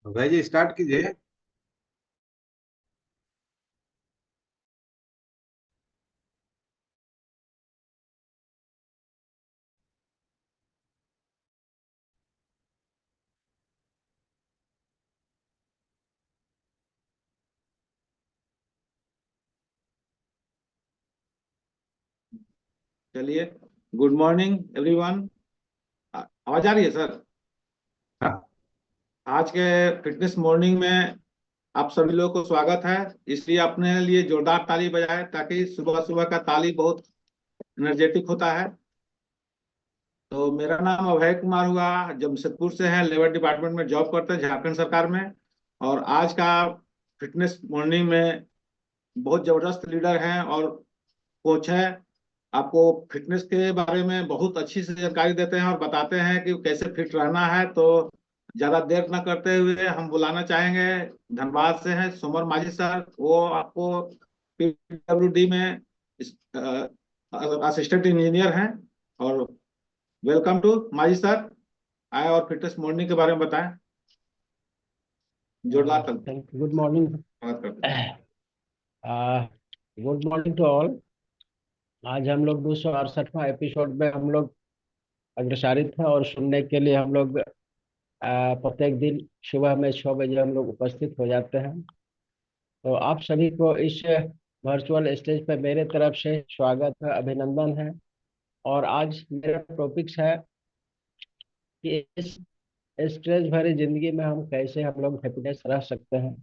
भाई जी स्टार्ट कीजिए। चलिए। Good morning everyone. आवाज आ रही है सर? हाँ। आज के फिटनेस मॉर्निंग में आप सभी लोगों को स्वागत है। इसलिए अपने लिए जोरदार ताली बजाएं ताकि सुबह सुबह का ताली बहुत एनर्जेटिक होता है। तो मेरा नाम अभय कुमार हुआ, जमशेदपुर से है, लेबर डिपार्टमेंट में जॉब करते हैं झारखंड सरकार में। और आज का फिटनेस मॉर्निंग में बहुत जबरदस्त लीडर हैं और कोच है। आपको फिटनेस के बारे में बहुत अच्छी से जानकारी देते हैं और बताते हैं कि कैसे फिट रहना है। तो ज्यादा देर न करते हुए हम बुलाना चाहेंगे, धनबाद से हैं सोमर माझी सर। वो आपको पीडब्ल्यूडी में असिस्टेंट इंजीनियर हैं। और वेलकम टू माझी सर। आए और फिटनेस मॉर्निंग के बारे में बताएं। जोरदार थैंक गुड मॉर्निंग। स्वागत करते हैं। Good morning to all. आज हम लोग 268वां एपिसोड में हम लोग अग्रसारित हैं और सुनने के लिए हम लोग प्रत्येक दिन सुबह में 6 बजे हम लोग उपस्थित हो जाते हैं। तो आप सभी को इस वर्चुअल स्टेज पर मेरे तरफ से स्वागत है, अभिनंदन है। और आज मेरा टॉपिक्स है कि इस स्ट्रेस भरी जिंदगी में हम कैसे हम लोग हैप्पीनेस रह सकते हैं,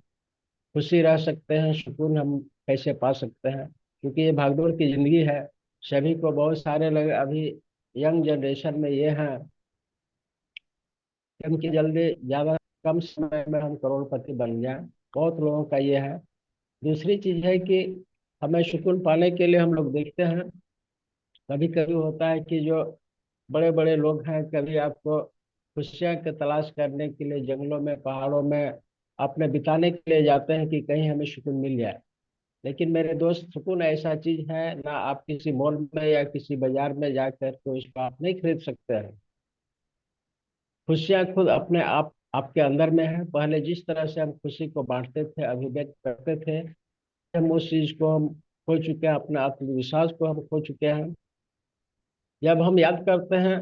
खुशी रह सकते हैं, सुकून हम कैसे पा सकते हैं। क्योंकि ये भागदौड़ की जिंदगी है। सभी को, बहुत सारे लोग अभी यंग जनरेशन में ये हैं कि हम कि जल्दी ज़्यादा कम समय में हम करोड़पति बन जाएं। बहुत लोगों का ये है। दूसरी चीज़ है कि हमें सुकून पाने के लिए हम लोग देखते हैं, कभी कभी होता है कि जो बड़े बड़े लोग हैं, कभी आपको खुशियाँ की तलाश करने के लिए जंगलों में, पहाड़ों में अपने बिताने के लिए जाते हैं कि कहीं हमें सुकून मिल जाए। लेकिन मेरे दोस्त, सुकून ऐसा चीज है ना, आप किसी मॉल में या किसी बाजार में जाकर तो इसको आप नहीं खरीद सकते हैं। खुशियाँ खुद अपने आप आपके अंदर में है। पहले जिस तरह से हम खुशी को बांटते थे, अभिव्यक्त करते थे, हम उस चीज को हम खो चुके हैं, अपने आत्मविश्वास को हम खो चुके हैं। जब हम याद करते हैं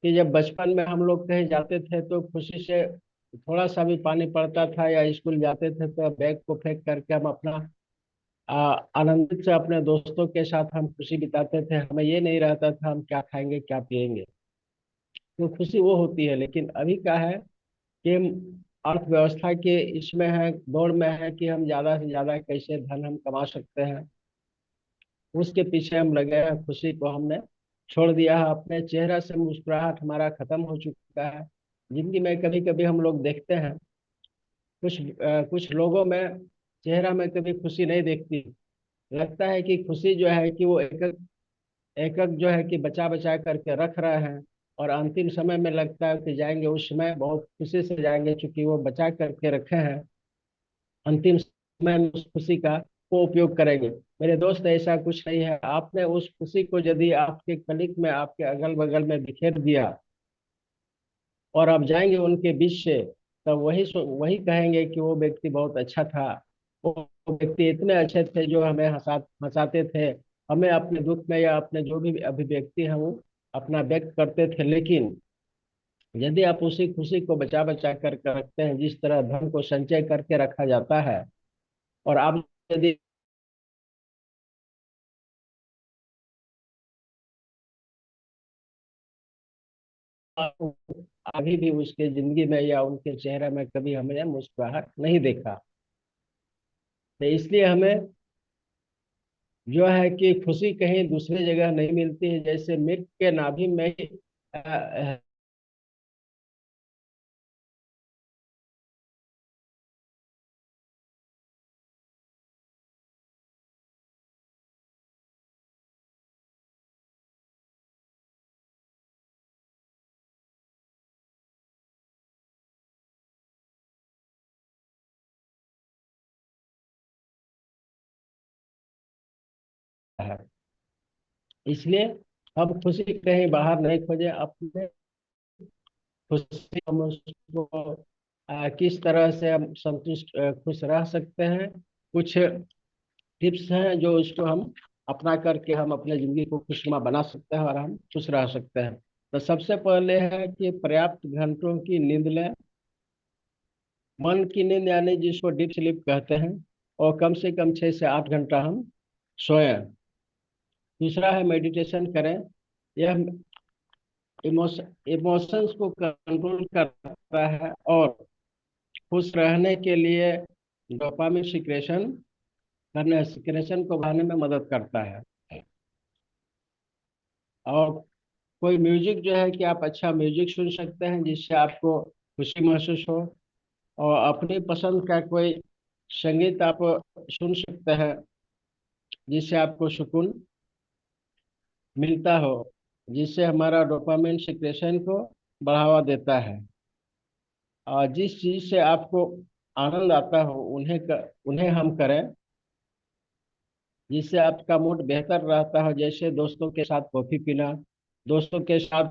कि जब बचपन में हम लोग कहीं जाते थे तो खुशी से थोड़ा सा भी पानी पड़ता था या स्कूल जाते थे तो बैग को फेंक करके हम अपना आनंदित से अपने दोस्तों के साथ हम खुशी बिताते थे। हमें ये नहीं रहता था हम क्या खाएंगे क्या पिएंगे। तो खुशी वो होती है। लेकिन अभी क्या है कि हम अर्थव्यवस्था के इसमें है, दौड़ में है कि हम ज्यादा से ज्यादा कैसे धन हम कमा सकते हैं, उसके पीछे हम लगे हैं। खुशी को हमने छोड़ दिया है। अपने चेहरा से मुस्कुराहट हमारा खत्म हो चुका है। जिंदगी में कभी कभी हम लोग देखते हैं कुछ लोगों में चेहरा में कभी खुशी नहीं दिखती। लगता है कि खुशी जो है कि वो एक एक एक जो है कि बचा बचा करके रख रहे हैं। और अंतिम समय में लगता है कि जाएंगे उस समय बहुत खुशी से जाएंगे, क्योंकि वो बचा करके रखे हैं। अंतिम समय में उस खुशी का वो उपयोग करेंगे। मेरे दोस्त, ऐसा कुछ नहीं है। आपने उस खुशी को यदि आपके कलिक में, आपके अगल बगल में बिखेर दिया और आप जाएंगे उनके बीच से, तब वही कहेंगे कि वो व्यक्ति बहुत अच्छा था। वो व्यक्ति इतने अच्छे थे जो हमें हंसाते थे, हमें अपने दुख में या अपने जो भी अभिव्यक्ति है वो अपना व्यक्त करते थे। लेकिन यदि आप उसी खुशी को बचा बचा करके रखते हैं, जिस तरह धन को संचय करके रखा जाता है, और आप यदि अभी भी उसके जिंदगी में या उनके चेहरे में कभी हमने मुस्कुराहट नहीं देखा, तो इसलिए हमें जो है कि खुशी कहीं दूसरी जगह नहीं मिलती है। जैसे मिर्ग के नाभि में ही है। इसलिए हम खुशी कहीं बाहर नहीं खोजे, अपने खुशी हम उसको किस तरह से हम संतुष्ट खुश रह सकते हैं। कुछ टिप्स हैं जो इसको हम अपना करके हम अपने जिंदगी को खुशनुमा बना सकते हैं और हम खुश रह सकते हैं। तो सबसे पहले है कि पर्याप्त घंटों की नींद लें। मन की नींद यानी जिसको डीप स्लीप कहते हैं, और कम से कम 6 से 8 घंटा हम सोएं। दूसरा है मेडिटेशन करें। यह इमोशंस को कंट्रोल करता है और खुश रहने के लिए डोपामिन सिक्रेशन को बढ़ाने में मदद करता है। और कोई म्यूजिक जो है कि आप अच्छा म्यूजिक सुन सकते हैं जिससे आपको खुशी महसूस हो, और अपनी पसंद का कोई संगीत आप सुन सकते हैं जिससे आपको सुकून मिलता हो, जिससे हमारा डोपामिन सिक्रेशन को बढ़ावा देता है। और जिस चीज से आपको आनंद आता हो उन्हें हम करें, जिससे आपका मूड बेहतर रहता हो। जैसे दोस्तों के साथ कॉफी पीना, दोस्तों के साथ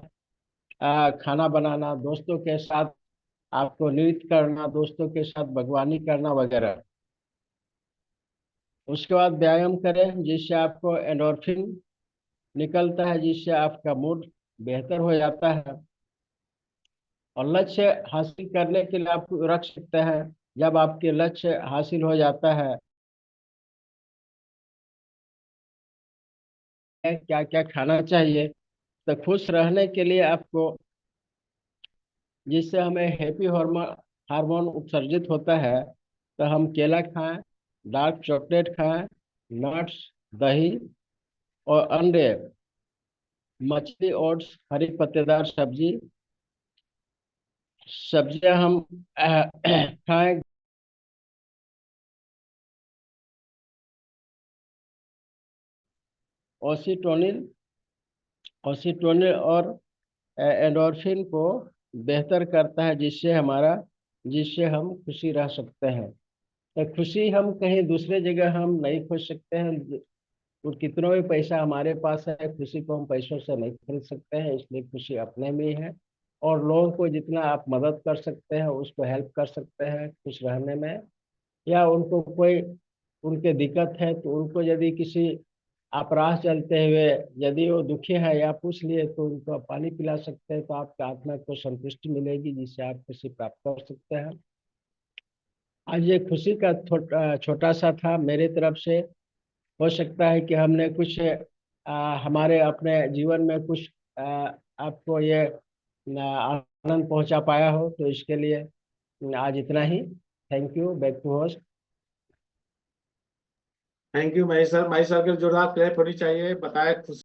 खाना बनाना, दोस्तों के साथ आपको नृत्य करना, दोस्तों के साथ बागवानी करना वगैरह। उसके बाद व्यायाम करें जिससे आपको एंडोर्फिन निकलता है, जिससे आपका मूड बेहतर हो जाता है। और लक्ष्य हासिल करने के लिए आप रख सकते हैं, जब आपके लक्ष्य हासिल हो जाता है क्या क्या खाना चाहिए। तो खुश रहने के लिए आपको, जिससे हमें हैप्पी हार्मोन हार्मोन उत्सर्जित होता है, तो हम केला खाएं, डार्क चॉकलेट खाएं, नट्स, दही और अंडे, मछली, ओट्स, हरी पत्तेदार सब्जियां हम खाएं। ओसिटोनिन ओसिटोनिन और एंडोर्फिन को बेहतर करता है, जिससे हम खुशी रह सकते हैं। तो खुशी हम कहीं दूसरे जगह हम नहीं खोज सकते हैं। और कितना भी पैसा हमारे पास है, खुशी को हम पैसों से नहीं खरीद सकते हैं। इसलिए खुशी अपने में ही है। और लोगों को जितना आप मदद कर सकते हैं, उसको हेल्प कर सकते हैं खुश रहने में। या उनको कोई उनके दिक्कत है तो उनको यदि किसी आप राह चलते हुए यदि वो दुखी है या पूछ लिए तो उनको आप पानी पिला सकते हैं, तो आपके आत्मा को संतुष्टि मिलेगी, जिससे आप खुशी प्राप्त कर सकते हैं। आज ये खुशी का छोटा सा था मेरे तरफ से। हो सकता है कि हमने कुछ हमारे अपने जीवन में कुछ आपको ये आनंद पहुंचा पाया हो, तो इसके लिए आज इतना ही। Thank you. Back to host. Thank you Mahesh sir. Mahesh sir के जोरदार क्लैप होनी चाहिए। बताए खुश